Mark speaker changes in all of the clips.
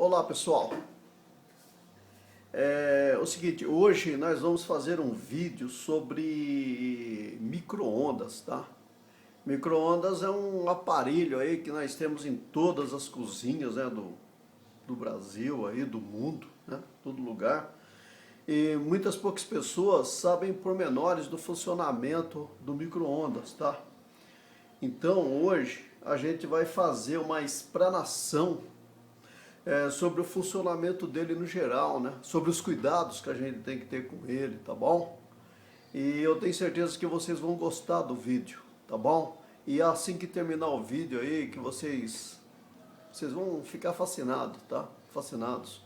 Speaker 1: Olá pessoal, é o seguinte, hoje nós vamos fazer um vídeo sobre micro-ondas, tá? Micro-ondas é um aparelho aí que nós temos em todas as cozinhas, né, do Brasil, aí, do mundo, né, todo lugar. E muitas poucas pessoas sabem pormenores do funcionamento do micro-ondas, tá? Então hoje a gente vai fazer uma explanação sobre o funcionamento dele no geral, né? Sobre os cuidados que a gente tem que ter com ele, tá bom? E eu tenho certeza que vocês vão gostar do vídeo, tá bom? E assim que terminar o vídeo aí, que vocês vão ficar fascinados, tá? Fascinados.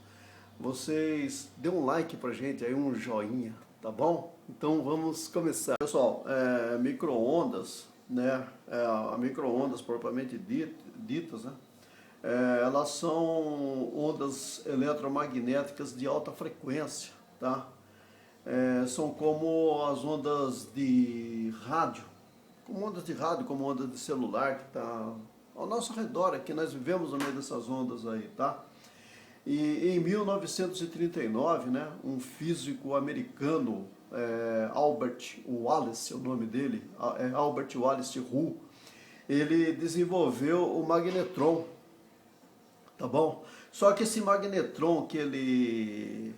Speaker 1: Vocês dê um like pra gente aí, um joinha, tá bom? Então vamos começar. Pessoal, micro-ondas, né? A micro-ondas propriamente ditas, né? Elas são ondas eletromagnéticas de alta frequência, tá? São como as ondas de rádio, como ondas de celular que está ao nosso redor aqui, nós vivemos no meio dessas ondas aí, tá? E em 1939, né, um físico americano, Albert Wallace, é o nome dele, Albert Wallace Hu, ele desenvolveu o magnetron, tá bom? Só que esse magnetron que ele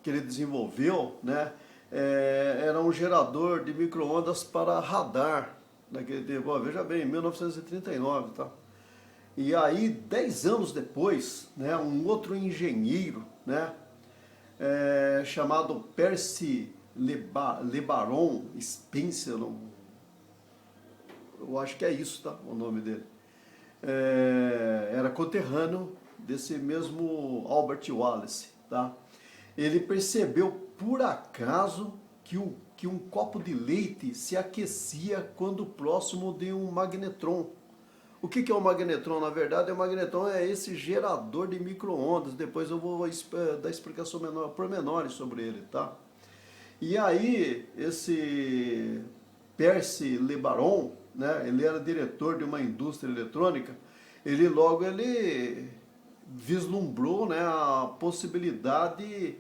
Speaker 1: desenvolveu, né, era um gerador de micro-ondas para radar naquele tempo. Ó, veja bem, 1939, tá? E aí, 10 anos depois, né, um outro engenheiro, né, chamado Percy LeBaron Spencer, eu acho que é isso, tá? O nome dele. Era conterrâneo desse mesmo Albert Wallace, tá? Ele percebeu por acaso que um copo de leite se aquecia quando próximo de um magnetron. O que é o magnetron? Na verdade, o magnetron é esse gerador de micro-ondas. Depois eu vou dar explicação pormenores sobre ele, tá? E aí, esse Percy LeBaron, né, ele era diretor de uma indústria eletrônica, ele vislumbrou, né, a possibilidade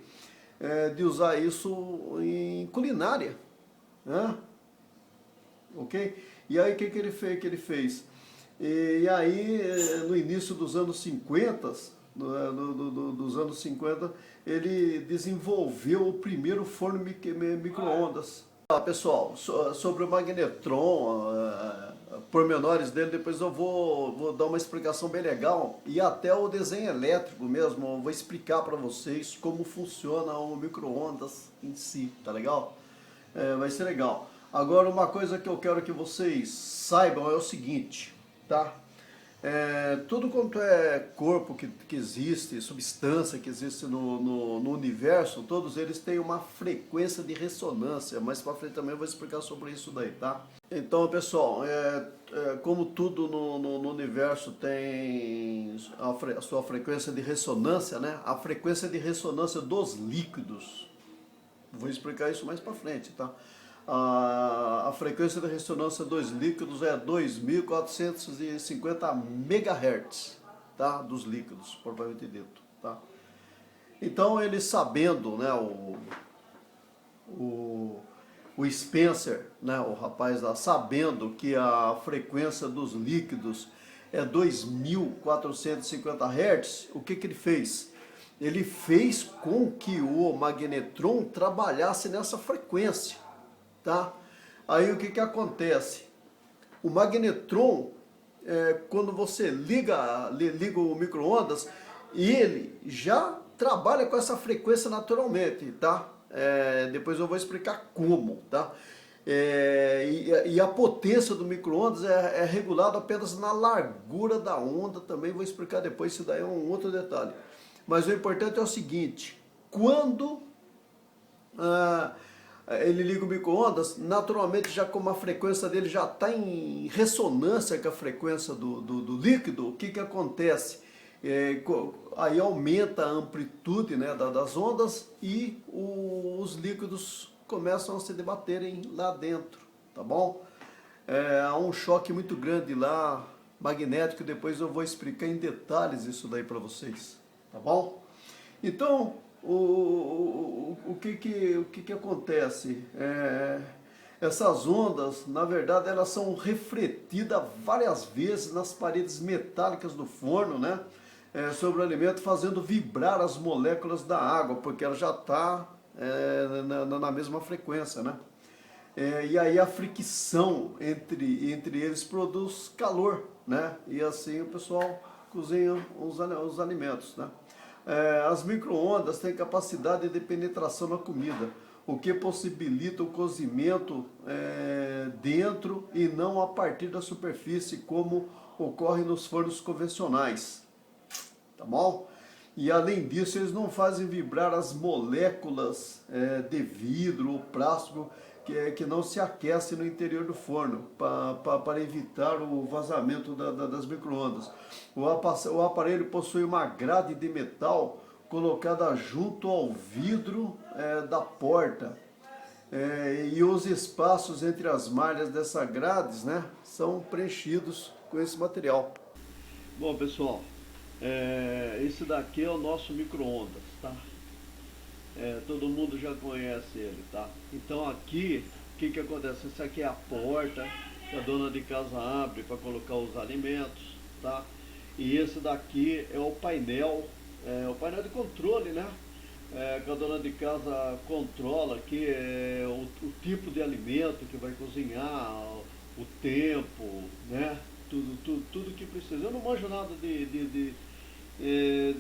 Speaker 1: de usar isso em culinária, né? Ok? E aí o que ele fez? E aí, no início dos anos 50, dos anos 50, ele desenvolveu o primeiro forno micro-ondas. Pessoal, sobre o magnetron, pormenores dele, depois eu vou dar uma explicação bem legal, e até o desenho elétrico mesmo, eu vou explicar para vocês como funciona o micro-ondas em si, tá legal? Vai ser legal. Agora, uma coisa que eu quero que vocês saibam é o seguinte, tá? Tudo quanto é corpo que existe, substância que existe no universo, todos eles têm uma frequência de ressonância. Mais para frente também eu vou explicar sobre isso daí, tá? Então, pessoal, como tudo no universo tem a sua frequência de ressonância, né? A frequência de ressonância dos líquidos, vou explicar isso mais para frente, tá? A frequência de ressonância dos líquidos é 2450 MHz, tá? Dos líquidos, propriamente dito, tá? Então ele sabendo, né, o Spencer, né, o rapaz lá, sabendo que a frequência dos líquidos é 2450 Hz, o que ele fez? Ele fez com que o magnetron trabalhasse nessa frequência, tá? Aí o que acontece? O magnetron, quando você liga o micro-ondas, ele já trabalha com essa frequência naturalmente, tá? Depois eu vou explicar como, tá? E a potência do micro-ondas é regulada apenas na largura da onda, também vou explicar depois, isso daí é um outro detalhe. Mas o importante é o seguinte, quando ele liga o micro-ondas, naturalmente já como a frequência dele já está em ressonância com a frequência do líquido, o que acontece? Aí aumenta a amplitude, né, das ondas e os líquidos começam a se debaterem lá dentro, tá bom? Há um choque muito grande lá, magnético, depois eu vou explicar em detalhes isso daí para vocês, tá bom? Então, o que acontece? Essas ondas, na verdade, elas são refletidas várias vezes nas paredes metálicas do forno, né? Sobre o alimento, fazendo vibrar as moléculas da água, porque ela já está na mesma frequência, né? E aí a fricção entre eles produz calor, né? E assim o pessoal cozinha os alimentos, né? As micro-ondas têm capacidade de penetração na comida, o que possibilita o cozimento dentro e não a partir da superfície, como ocorre nos fornos convencionais, tá bom? E além disso, eles não fazem vibrar as moléculas de vidro ou plástico que não se aquecem no interior do forno, para evitar o vazamento das micro-ondas. O aparelho possui uma grade de metal colocada junto ao vidro da porta. E os espaços entre as malhas dessas grades, né, são preenchidos com esse material. Bom, pessoal, esse daqui é o nosso micro-ondas, tá? Todo mundo já conhece ele, tá? Então aqui, o que acontece? Essa aqui é a porta que a dona de casa abre para colocar os alimentos, tá? E esse daqui é o painel de controle, né? Que a dona de casa controla aqui o tipo de alimento que vai cozinhar, o tempo, né? Tudo que precisa. Eu não manjo nada de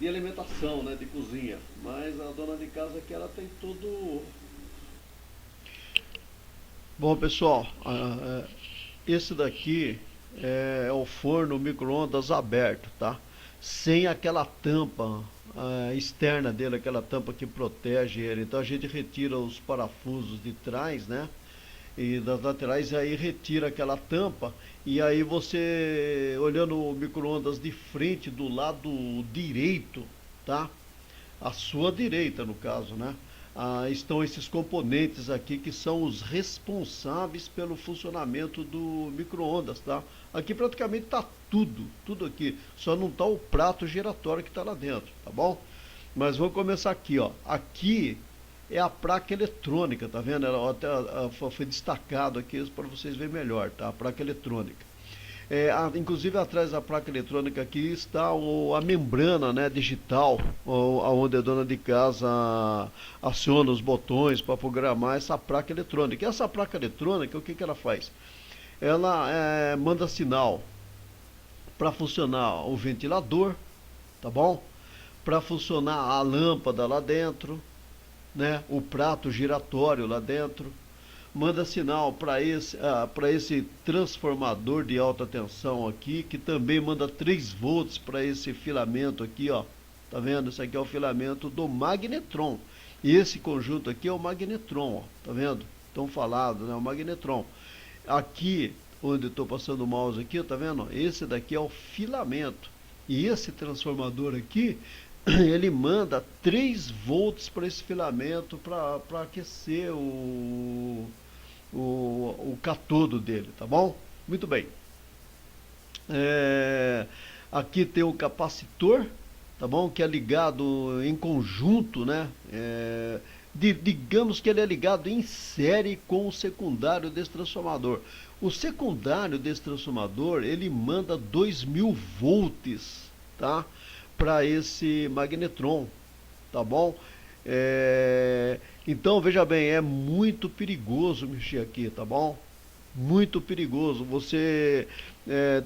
Speaker 1: alimentação, né, de cozinha, mas a dona de casa aqui, ela tem tudo. Bom, pessoal, esse daqui é o forno micro-ondas aberto, tá? Sem aquela tampa externa dele, aquela tampa que protege ele. Então a gente retira os parafusos de trás, né, e das laterais, e aí retira aquela tampa, e aí você, olhando o micro-ondas de frente, do lado direito, tá? À sua direita, no caso, né? Estão esses componentes aqui que são os responsáveis pelo funcionamento do micro-ondas, tá? Aqui praticamente tá tudo aqui, só não tá o prato giratório que tá lá dentro, tá bom? Mas vamos começar aqui, ó. Aqui é a placa eletrônica, tá vendo? Ela até foi destacado aqui para vocês verem melhor, tá? A placa eletrônica. Inclusive atrás da placa eletrônica aqui está a membrana, né, digital, onde a dona de casa aciona os botões para programar essa placa eletrônica. E essa placa eletrônica, o que ela faz? Ela manda sinal para funcionar o ventilador, tá bom? Para funcionar a lâmpada lá dentro, né, o prato giratório lá dentro, manda sinal para esse transformador de alta tensão aqui, que também manda 3 volts para esse filamento aqui, ó. Tá vendo? Isso aqui é o filamento do magnetron. E esse conjunto aqui é o magnetron, ó. Tá vendo? Tão falado, né? O magnetron. Aqui, onde eu estou passando o mouse aqui, tá vendo? Esse daqui é o filamento. E esse transformador aqui, ele manda 3 volts para esse filamento para aquecer o catodo dele, tá bom? Muito bem. Aqui tem o capacitor, tá bom? Que é ligado em conjunto, né? Digamos que ele é ligado em série com o secundário desse transformador. O secundário desse transformador, ele manda 2000 volts, tá? Para esse magnetron, tá bom? Então veja bem, é muito perigoso mexer aqui, tá bom? Muito perigoso. Você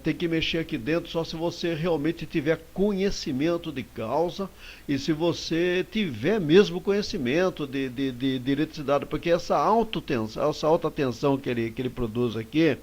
Speaker 1: tem que mexer aqui dentro só se você realmente tiver conhecimento de causa e se você tiver mesmo conhecimento de eletricidade, porque essa alta tensão que ele produz aqui,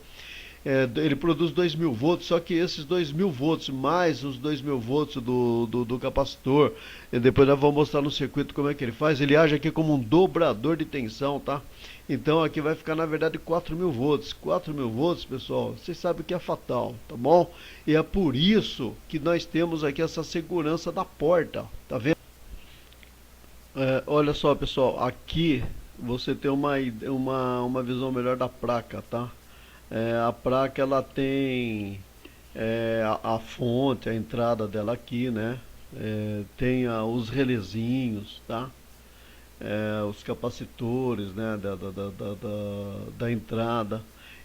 Speaker 1: ele produz 2000 volts, só que esses 2000 volts mais os 2000 volts do capacitor, e depois nós vamos mostrar no circuito como é que ele faz. Ele age aqui como um dobrador de tensão, tá? Então aqui vai ficar na verdade 4000 volts. 4000 volts, pessoal, vocês sabem que é fatal, tá bom? E é por isso que nós temos aqui essa segurança da porta, tá vendo? Olha só, pessoal, aqui você tem uma visão melhor da placa, tá? A placa, ela tem a fonte, a entrada dela aqui, né? tem os relezinhos, tá? Os capacitores, né, da entrada.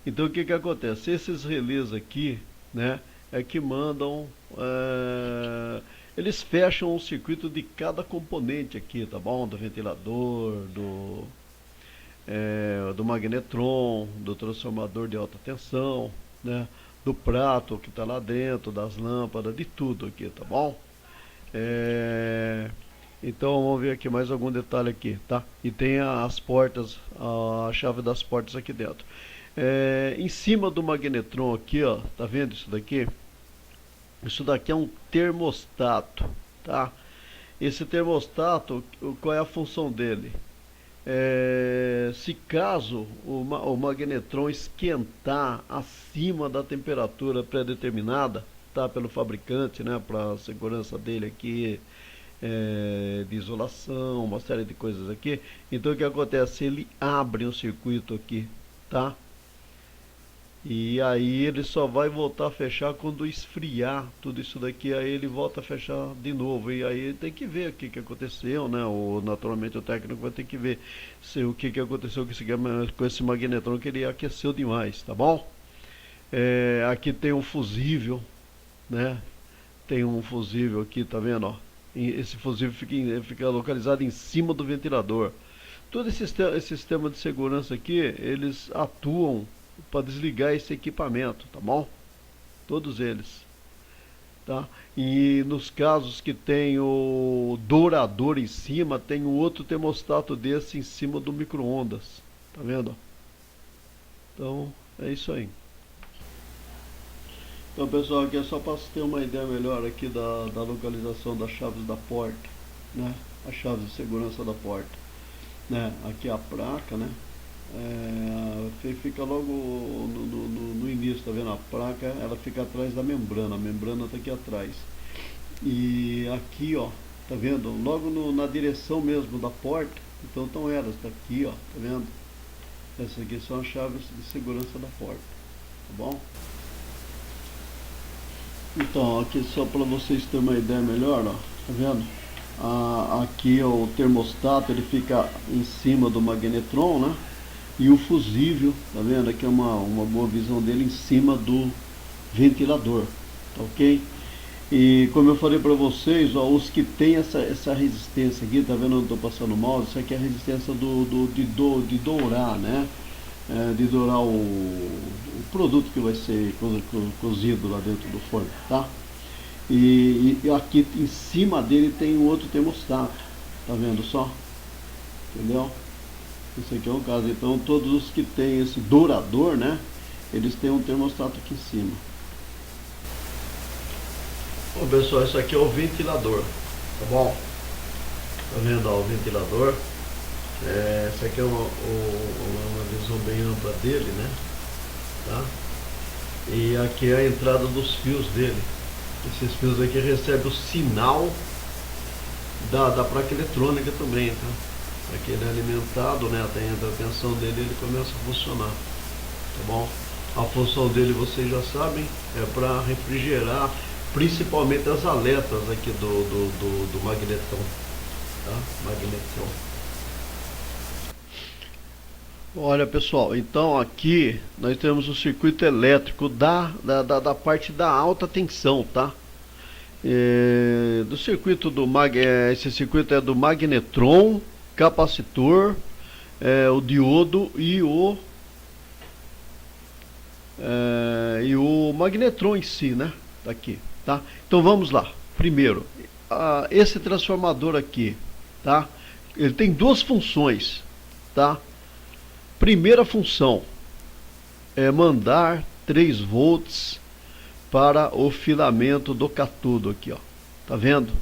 Speaker 1: Então o que que acontece? Esses relés aqui, né, é que mandam, eles fecham o circuito de cada componente aqui, tá bom? Do ventilador, do magnetron, do transformador de alta tensão, né, do prato que está lá dentro, das lâmpadas, de tudo aqui, tá bom? Então vamos ver aqui mais algum detalhe aqui, tá? E tem as portas, a chave das portas aqui dentro. Em cima do magnetron aqui, ó, tá vendo isso daqui? Isso daqui é um termostato, tá? Esse termostato, qual é a função dele? Se caso o magnetron esquentar acima da temperatura pré-determinada, tá, pelo fabricante, né, para a segurança dele aqui, de isolação, uma série de coisas aqui. Então o que acontece? Ele abre um circuito aqui, tá? E aí ele só vai voltar a fechar quando esfriar tudo isso daqui, aí ele volta a fechar de novo. E aí tem que ver o que que aconteceu, né? Naturalmente o técnico vai ter que ver o que que aconteceu com esse magnetron, que ele aqueceu demais, tá bom? Aqui tem um fusível, né? Tem um fusível aqui, tá vendo, ó? E esse fusível fica localizado em cima do ventilador. Todo esse sistema de segurança aqui, eles atuam para desligar esse equipamento, tá bom? Todos eles, tá? E nos casos que tem o dourador em cima, tem um outro termostato desse em cima do micro-ondas, tá vendo? Então é isso aí. Então pessoal, aqui é só para ter uma ideia melhor aqui da localização das chaves da porta, né? As chaves de segurança da porta, né? Aqui a placa, né? Fica logo no início, tá vendo? A placa, ela fica atrás da membrana, a membrana está aqui atrás. E aqui, ó, tá vendo? Logo na direção mesmo da porta, então estão elas, tá aqui, ó, tá vendo? Essas aqui são as chaves de segurança da porta, tá bom? Então, aqui só para vocês terem uma ideia melhor, ó, tá vendo? Aqui ó, o termostato, ele fica em cima do magnetron, né? E o fusível, tá vendo? Aqui é uma boa visão dele em cima do ventilador, tá ok? E como eu falei para vocês, ó, os que tem essa resistência aqui, tá vendo? Eu estou passando o mouse, isso aqui é a resistência de dourar, né? De dourar o produto que vai ser cozido lá dentro do forno, tá? E aqui em cima dele tem um outro termostato, tá vendo só? Entendeu? Esse aqui é o caso. Então todos os que tem esse dourador, né, eles têm um termostato aqui em cima. Bom pessoal, isso aqui é o ventilador, tá bom? Tá vendo, ó, o ventilador? Essa aqui é uma visão bem ampla dele, né? Tá? E aqui é a entrada dos fios dele. Esses fios aqui recebem o sinal da placa eletrônica também, tá? Aqui ele é alimentado, né? A tensão dele, ele começa a funcionar, tá bom? A função dele, vocês já sabem, é para refrigerar principalmente as aletas aqui do magnetron, tá? Magnetron. Olha pessoal, então aqui nós temos o circuito elétrico da parte da alta tensão, tá? Do circuito esse circuito é do magnetron, capacitor, o diodo e o magnetron em si, né? Tá aqui, tá? Então vamos lá. Primeiro, esse transformador aqui, tá? Ele tem duas funções, tá? Primeira função é mandar 3 volts para o filamento do catodo aqui, ó. Tá vendo?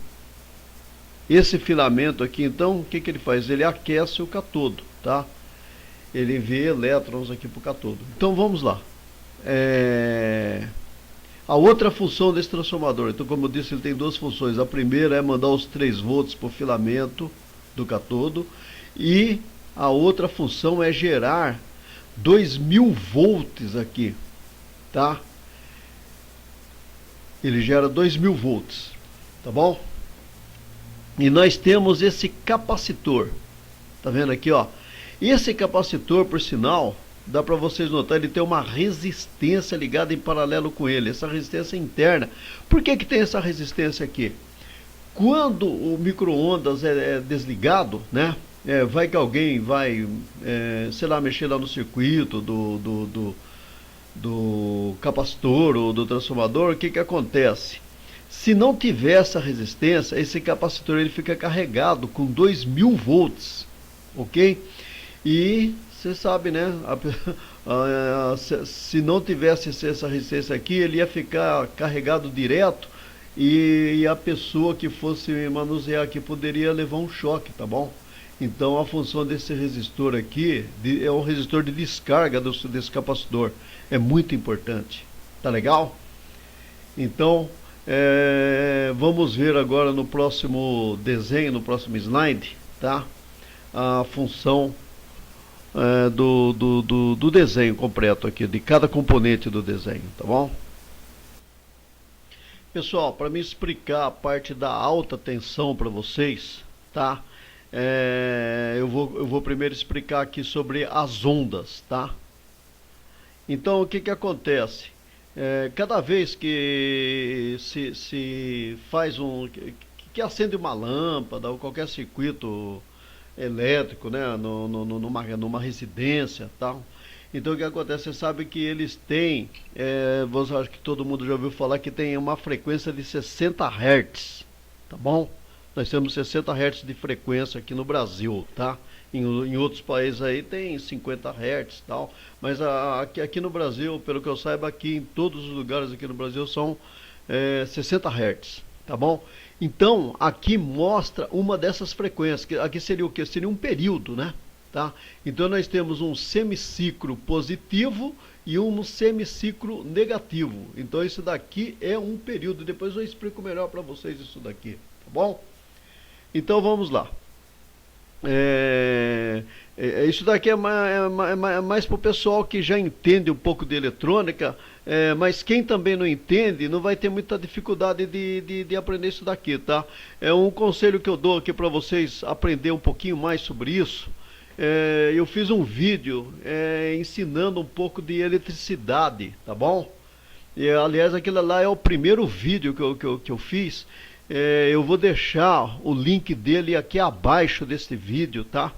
Speaker 1: Esse filamento aqui, então, o que que ele faz? Ele aquece o catodo, tá? Ele envia elétrons aqui para o catodo. Então vamos lá. A outra função desse transformador, então como eu disse, ele tem duas funções. A primeira é mandar os 3 volts para o filamento do catodo, e a outra função é gerar 2000 volts aqui, tá? Ele gera 2000 volts, tá bom? E nós temos esse capacitor. Tá vendo aqui, ó? Esse capacitor, por sinal, dá para vocês notar, ele tem uma resistência ligada em paralelo com ele, essa resistência interna. Por que que tem essa resistência aqui? Quando o micro-ondas é desligado, né? Vai que alguém vai, sei lá, mexer lá no circuito do capacitor ou do transformador, o que que acontece? Se não tiver essa resistência, esse capacitor ele fica carregado com 2000 volts, ok? E você sabe, né? Se não tivesse essa resistência aqui, ele ia ficar carregado direto e a pessoa que fosse manusear aqui poderia levar um choque, tá bom? Então a função desse resistor aqui é um resistor de descarga desse capacitor. É muito importante. Tá legal? Então vamos ver agora no próximo desenho, no próximo slide, tá? A função do desenho completo aqui, de cada componente do desenho, tá bom? Pessoal, para me explicar a parte da alta tensão para vocês, tá? Eu vou primeiro explicar aqui sobre as ondas, tá? Então, o que que acontece? Cada vez que se faz que acende uma lâmpada ou qualquer circuito elétrico, né, numa residência, tal. Então o que acontece? Você sabe que eles têm, acho que todo mundo já ouviu falar que tem uma frequência de 60 Hz, tá bom? Nós temos 60 Hz de frequência aqui no Brasil, tá? Em outros países aí tem 50 Hz e tal, mas aqui no Brasil, pelo que eu saiba, aqui em todos os lugares aqui no Brasil são 60 Hz, tá bom? Então, aqui mostra uma dessas frequências, que aqui seria o que? Seria um período, né? Tá? Então nós temos um semiciclo positivo e um semiciclo negativo. Então isso daqui é um período. Depois eu explico melhor para vocês isso daqui, tá bom? Então vamos lá. Isso daqui é mais para o pessoal que já entende um pouco de eletrônica, mas quem também não entende não vai ter muita dificuldade de aprender isso daqui, tá? É um conselho que eu dou aqui para vocês aprender um pouquinho mais sobre isso. Eu fiz um vídeo ensinando um pouco de eletricidade, tá bom? Aliás, aquele lá é o primeiro vídeo que eu fiz. Eu vou deixar o link dele aqui abaixo desse vídeo, tá?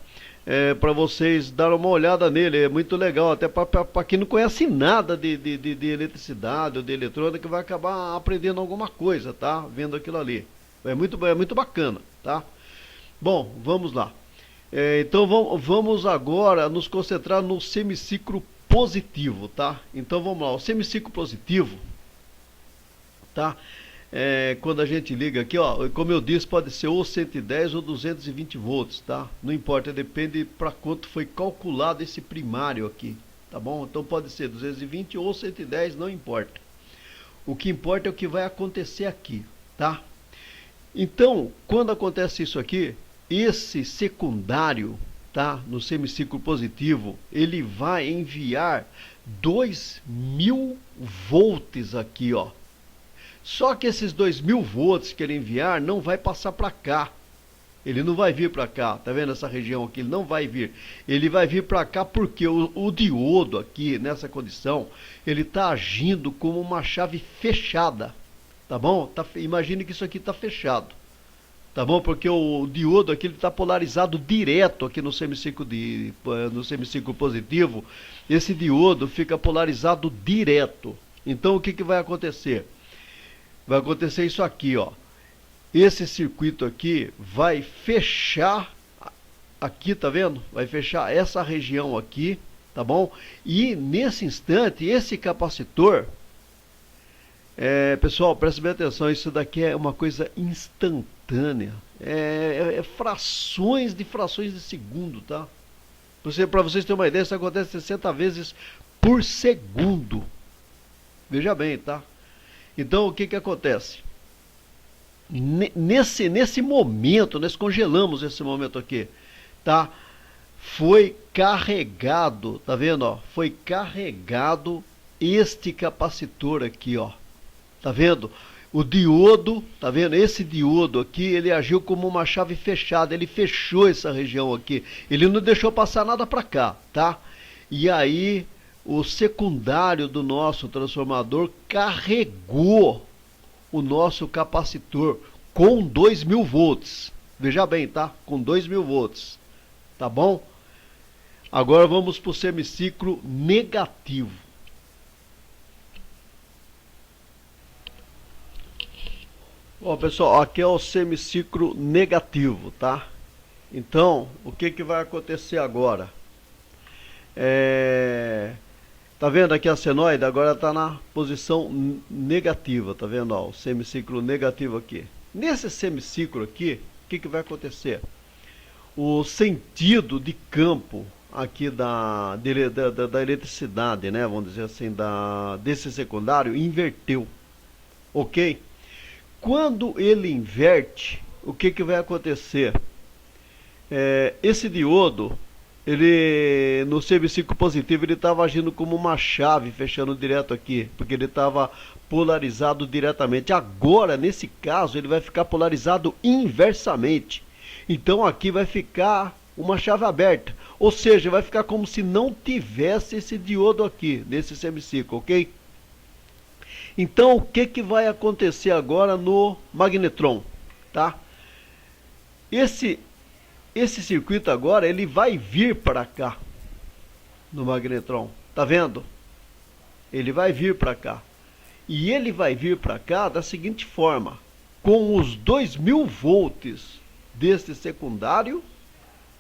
Speaker 1: Para vocês darem uma olhada nele, é muito legal, até para quem não conhece nada de eletricidade ou de eletrônica, vai acabar aprendendo alguma coisa, tá? Vendo aquilo ali. É muito bacana, tá? Bom, vamos lá. Então vamos agora nos concentrar no semiciclo positivo, tá? Então vamos lá, o semiciclo positivo, tá? Quando a gente liga aqui, ó, como eu disse, pode ser ou 110 ou 220 volts, tá? Não importa, depende para quanto foi calculado esse primário aqui, tá bom? Então pode ser 220 ou 110, não importa. O que importa é o que vai acontecer aqui, tá? Então, quando acontece isso aqui, esse secundário, tá, no semiciclo positivo, ele vai enviar 2000 volts aqui, ó. Só que esses 2000 volts que ele enviar não vai passar para cá. Ele não vai vir para cá, tá vendo essa região aqui? Ele não vai vir. Ele vai vir para cá porque o diodo aqui, nessa condição, ele está agindo como uma chave fechada, tá bom? Imagine que isso aqui está fechado. Tá bom? Porque o diodo aqui está polarizado direto aqui no semiciclo positivo. Esse diodo fica polarizado direto. Então o que vai acontecer? Vai acontecer isso aqui, ó. Esse circuito aqui vai fechar aqui, tá vendo? Vai fechar essa região aqui, tá bom? E nesse instante, esse capacitor, pessoal, preste bem atenção, isso daqui é uma coisa instantânea. Frações de segundo, tá? Para vocês terem uma ideia, isso acontece 60 vezes por segundo. Veja bem, tá? Então, o que acontece? Nesse momento, nós congelamos esse momento aqui, tá? Foi carregado, tá vendo, ó? Foi carregado este capacitor aqui, ó. Tá vendo? O diodo, tá vendo? Esse diodo aqui, ele agiu como uma chave fechada, ele fechou essa região aqui. Ele não deixou passar nada para cá, tá? E aí, o secundário do nosso transformador carregou o nosso capacitor com 2.000 volts. Veja bem, tá? Com 2.000 volts, tá bom? Agora vamos para o semiciclo negativo. Bom, pessoal, aqui é o semiciclo negativo, tá? Então, o que que vai acontecer agora? Tá vendo aqui a senoide? Agora está na posição negativa, tá vendo? Ó, o semiciclo negativo aqui. Nesse semiciclo aqui, o que que vai acontecer? O sentido de campo aqui da eletricidade, né? Vamos dizer assim, desse secundário, inverteu, ok? Quando ele inverte, o que que vai acontecer? Esse diodo, ele no semiciclo positivo, ele estava agindo como uma chave, fechando direto aqui, porque ele estava polarizado diretamente. Agora, nesse caso, ele vai ficar polarizado inversamente. Então aqui vai ficar uma chave aberta, ou seja, vai ficar como se não tivesse esse diodo aqui, nesse semiciclo, ok? Então, o que que vai acontecer agora no magnetron, tá? Esse circuito agora, ele vai vir para cá, no magnetron, tá vendo? Ele vai vir para cá. E ele vai vir para cá da seguinte forma, com os 2.000 volts deste secundário,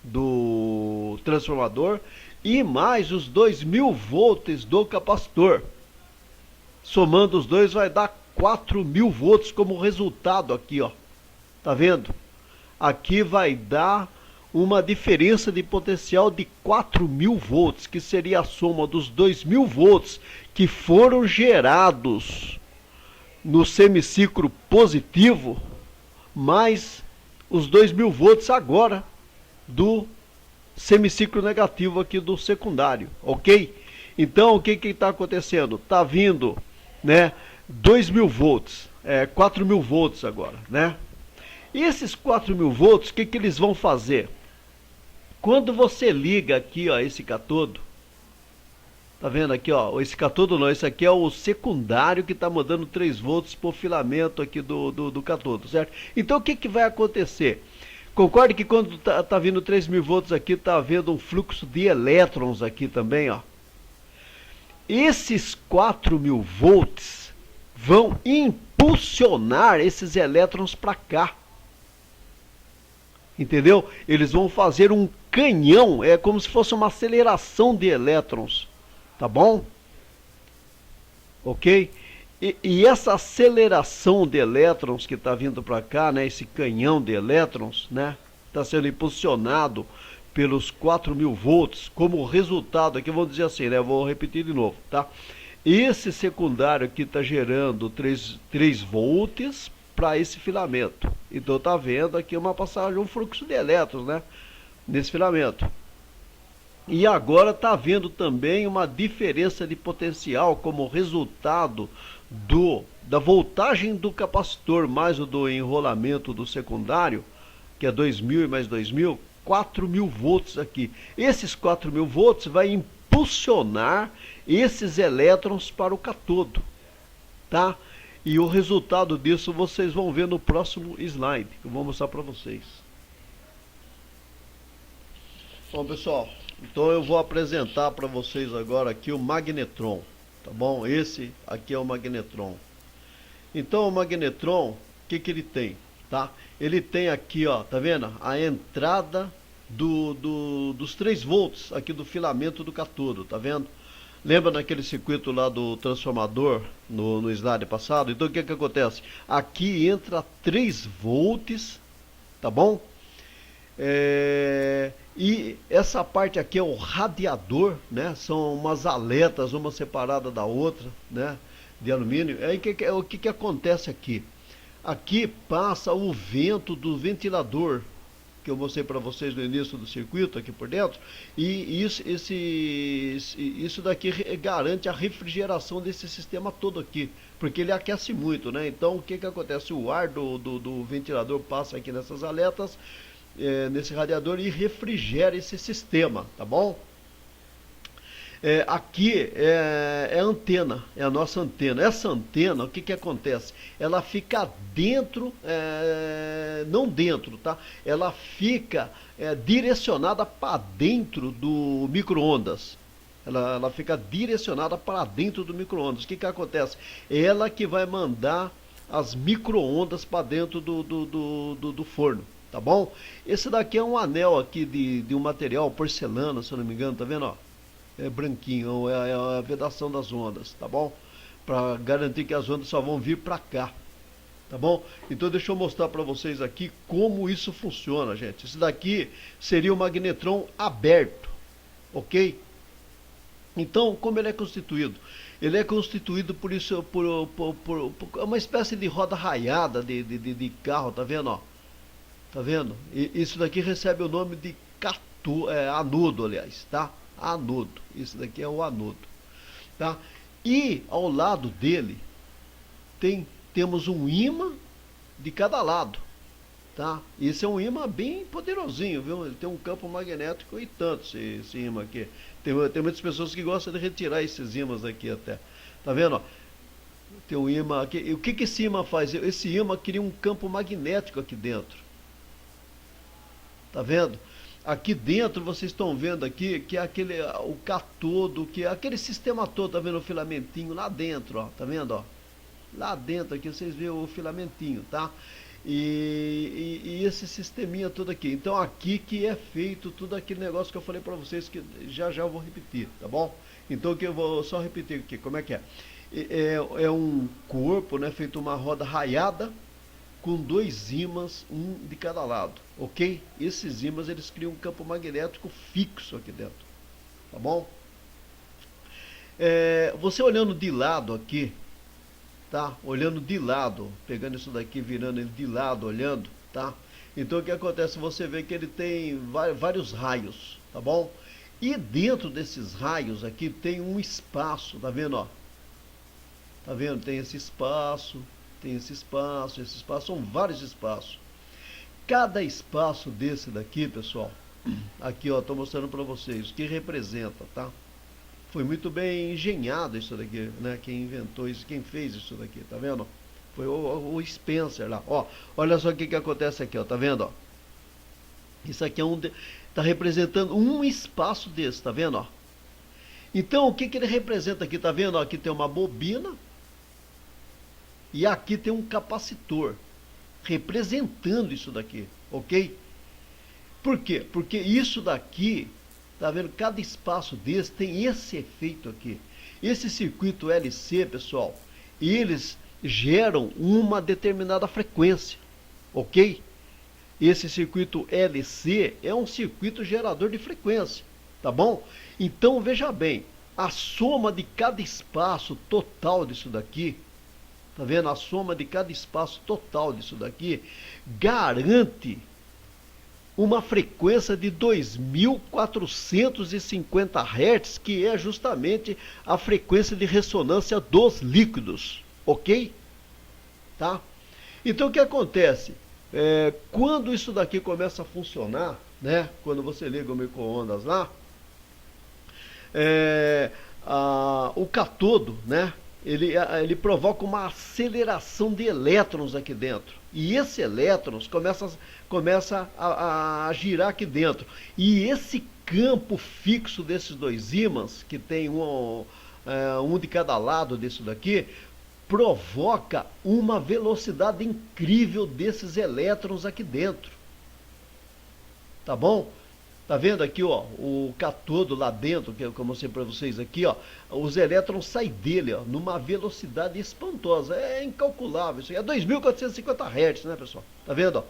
Speaker 1: do transformador, e mais os 2.000 volts do capacitor. Somando os dois vai dar 4.000 volts como resultado aqui, ó. Tá vendo? Aqui vai dar uma diferença de potencial de 4.000 volts, que seria a soma dos 2.000 volts que foram gerados no semiciclo positivo, mais os 2.000 volts agora do semiciclo negativo aqui do secundário, ok? Então, o que que está acontecendo? Está vindo, né, 2.000 volts, 4.000 volts agora, né? E esses 4.000 volts, o que que eles vão fazer? Quando você liga aqui, ó, esse catodo, tá vendo aqui, ó, esse catodo não, esse aqui é o secundário que está mandando 3 volts por filamento aqui do catodo, certo? Então, o que que vai acontecer? Concorde que quando tá vindo 3.000 volts aqui, tá havendo um fluxo de elétrons aqui também, ó. Esses 4.000 volts vão impulsionar esses elétrons para cá. Entendeu? Eles vão fazer um canhão, é como se fosse uma aceleração de elétrons, tá bom? Ok? E essa aceleração de elétrons que está vindo para cá, né, esse canhão de elétrons, né, está sendo impulsionado pelos 4.000 volts, como resultado, aqui vamos dizer assim, né, vou repetir de novo, tá? Esse secundário aqui está gerando 3 volts para esse filamento. Então está vendo aqui uma passagem, um fluxo de elétrons, né, nesse filamento. E agora está havendo também uma diferença de potencial como resultado da voltagem do capacitor mais o do enrolamento do secundário, que é 2.000 e mais 2.000, 4.000 volts aqui. Esses 4.000 volts vai impulsionar esses elétrons para o catodo, tá? E o resultado disso vocês vão ver no próximo slide, que eu vou mostrar para vocês. Bom, pessoal, então eu vou apresentar para vocês agora aqui o magnetron, tá bom? Esse aqui é o magnetron. Então o magnetron, o que que ele tem, tá? Ele tem aqui, ó, tá vendo? A entrada dos 3 volts aqui do filamento do catodo, tá vendo? Lembra naquele circuito lá do transformador no slide passado? Então o que que acontece? Aqui entra 3 volts, tá bom? E essa parte aqui é o radiador, né? São umas aletas, uma separada da outra, né? De alumínio. Aí o que que acontece aqui? Aqui passa o vento do ventilador, que eu mostrei para vocês no início do circuito aqui por dentro, e isso daqui garante a refrigeração desse sistema todo aqui, porque ele aquece muito, né? Então o que acontece? O ar do ventilador passa aqui nessas aletas, nesse radiador, e refrigera esse sistema, tá bom? Aqui é a antena, é a nossa antena. Essa antena, o que acontece? Ela fica dentro, não dentro, tá? Ela fica direcionada para dentro do micro-ondas. Ela fica direcionada para dentro do micro-ondas. O que acontece? Ela que vai mandar as micro-ondas para dentro do forno, tá bom? Esse daqui é um anel aqui de um material porcelana, se eu não me engano, tá vendo, ó? É branquinho, é a vedação das ondas, tá bom? Para garantir que as ondas só vão vir para cá, tá bom? Então deixa eu mostrar para vocês aqui como isso funciona, gente. Isso daqui seria o magnetron aberto, ok? Então, como ele é constituído? Ele é constituído por isso, por uma espécie de roda raiada de carro, tá vendo, ó? Tá vendo? E isso daqui recebe o nome de anodo, aliás, tá? Anodo, isso daqui é o anodo, tá? E ao lado dele temos um ímã de cada lado, tá? Esse é um ímã bem poderosinho, viu? Ele tem um campo magnético e tanto, esse ímã aqui. Tem muitas pessoas que gostam de retirar esses ímãs aqui até, tá vendo, ó? Tem um ímã aqui. E o que esse ímã faz? Esse ímã cria um campo magnético aqui dentro, tá vendo? Aqui dentro vocês estão vendo aqui que é o catodo, que é aquele sistema todo, tá vendo o filamentinho lá dentro, ó, tá vendo, ó? Lá dentro aqui vocês veem o filamentinho, tá? E esse sisteminha todo aqui. Então aqui que é feito tudo aquele negócio que eu falei para vocês, que já eu vou repetir, tá bom? Então que eu vou só repetir aqui, como é que é? É um corpo, né, feito uma roda raiada, com dois ímãs, um de cada lado, ok? Esses ímãs, eles criam um campo magnético fixo aqui dentro, tá bom? Você olhando de lado aqui, tá? Olhando de lado, pegando isso daqui, virando ele de lado, olhando, tá? Então o que acontece? Você vê que ele tem vários raios, tá bom? E dentro desses raios aqui tem um espaço, tá vendo, ó? Tá vendo? Tem esse espaço, esse espaço, são vários espaços. Cada espaço desse daqui, pessoal, aqui, ó, tô mostrando para vocês o que representa, tá? Foi muito bem engenhado isso daqui, né? Quem inventou isso, quem fez isso daqui, tá vendo? Foi o Spencer lá, ó. Olha só o que acontece aqui, ó, tá vendo, ó? Isso aqui tá representando um espaço desse, tá vendo, ó? Então, o que ele representa aqui, tá vendo? Ó, aqui tem uma bobina, e aqui tem um capacitor representando isso daqui, ok? Por quê? Porque isso daqui, tá vendo? Cada espaço desse tem esse efeito aqui. Esse circuito LC, pessoal, eles geram uma determinada frequência, ok? Esse circuito LC é um circuito gerador de frequência, tá bom? Então, veja bem, a soma de cada espaço total disso daqui, tá vendo? A soma de cada espaço total disso daqui garante uma frequência de 2450 Hz, que é justamente a frequência de ressonância dos líquidos, ok? Tá? Então o que acontece? Quando isso daqui começa a funcionar, né? Quando você liga o micro-ondas lá, o catodo, né? Ele provoca uma aceleração de elétrons aqui dentro. E esse elétrons começa a girar aqui dentro. E esse campo fixo desses dois ímãs, que tem um de cada lado disso daqui, provoca uma velocidade incrível desses elétrons aqui dentro. Tá bom? Tá vendo aqui, ó, o catodo lá dentro, que eu mostrei para vocês aqui, ó, os elétrons saem dele, ó, numa velocidade espantosa, é incalculável, isso aí é 2450 Hz, né, pessoal? Tá vendo, ó?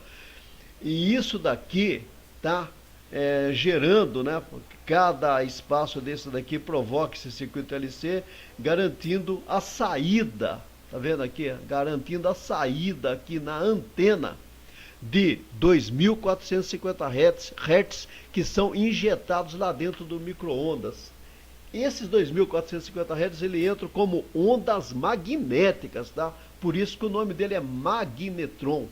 Speaker 1: E isso daqui tá gerando, né, cada espaço desse daqui provoca esse circuito LC, garantindo a saída, tá vendo aqui? Garantindo a saída aqui na antena de 2.450 Hz que são injetados lá dentro do micro-ondas. Esses 2.450 Hz ele entra como ondas magnéticas, tá? Por isso que o nome dele é magnetron.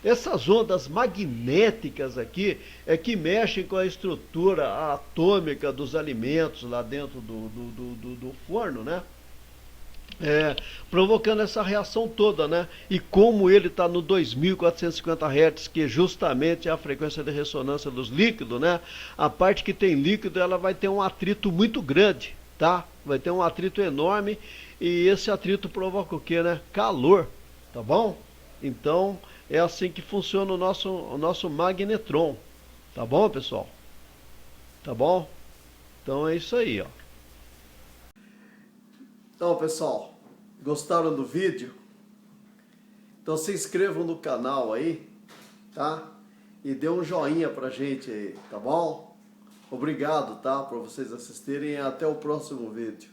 Speaker 1: Essas ondas magnéticas aqui é que mexem com a estrutura atômica dos alimentos lá dentro do forno, né? Provocando essa reação toda, né? E como ele está no 2.450 Hz, que justamente é a frequência de ressonância dos líquidos, né? A parte que tem líquido, ela vai ter um atrito muito grande, tá? Vai ter um atrito enorme e esse atrito provoca o que, né? Calor, tá bom? Então, é assim que funciona o nosso magnetron, tá bom, pessoal? Tá bom? Então é isso aí, ó. Então, pessoal, gostaram do vídeo? Então se inscrevam no canal aí, tá? E dê um joinha pra gente aí, tá bom? Obrigado, tá? Por vocês assistirem e até o próximo vídeo.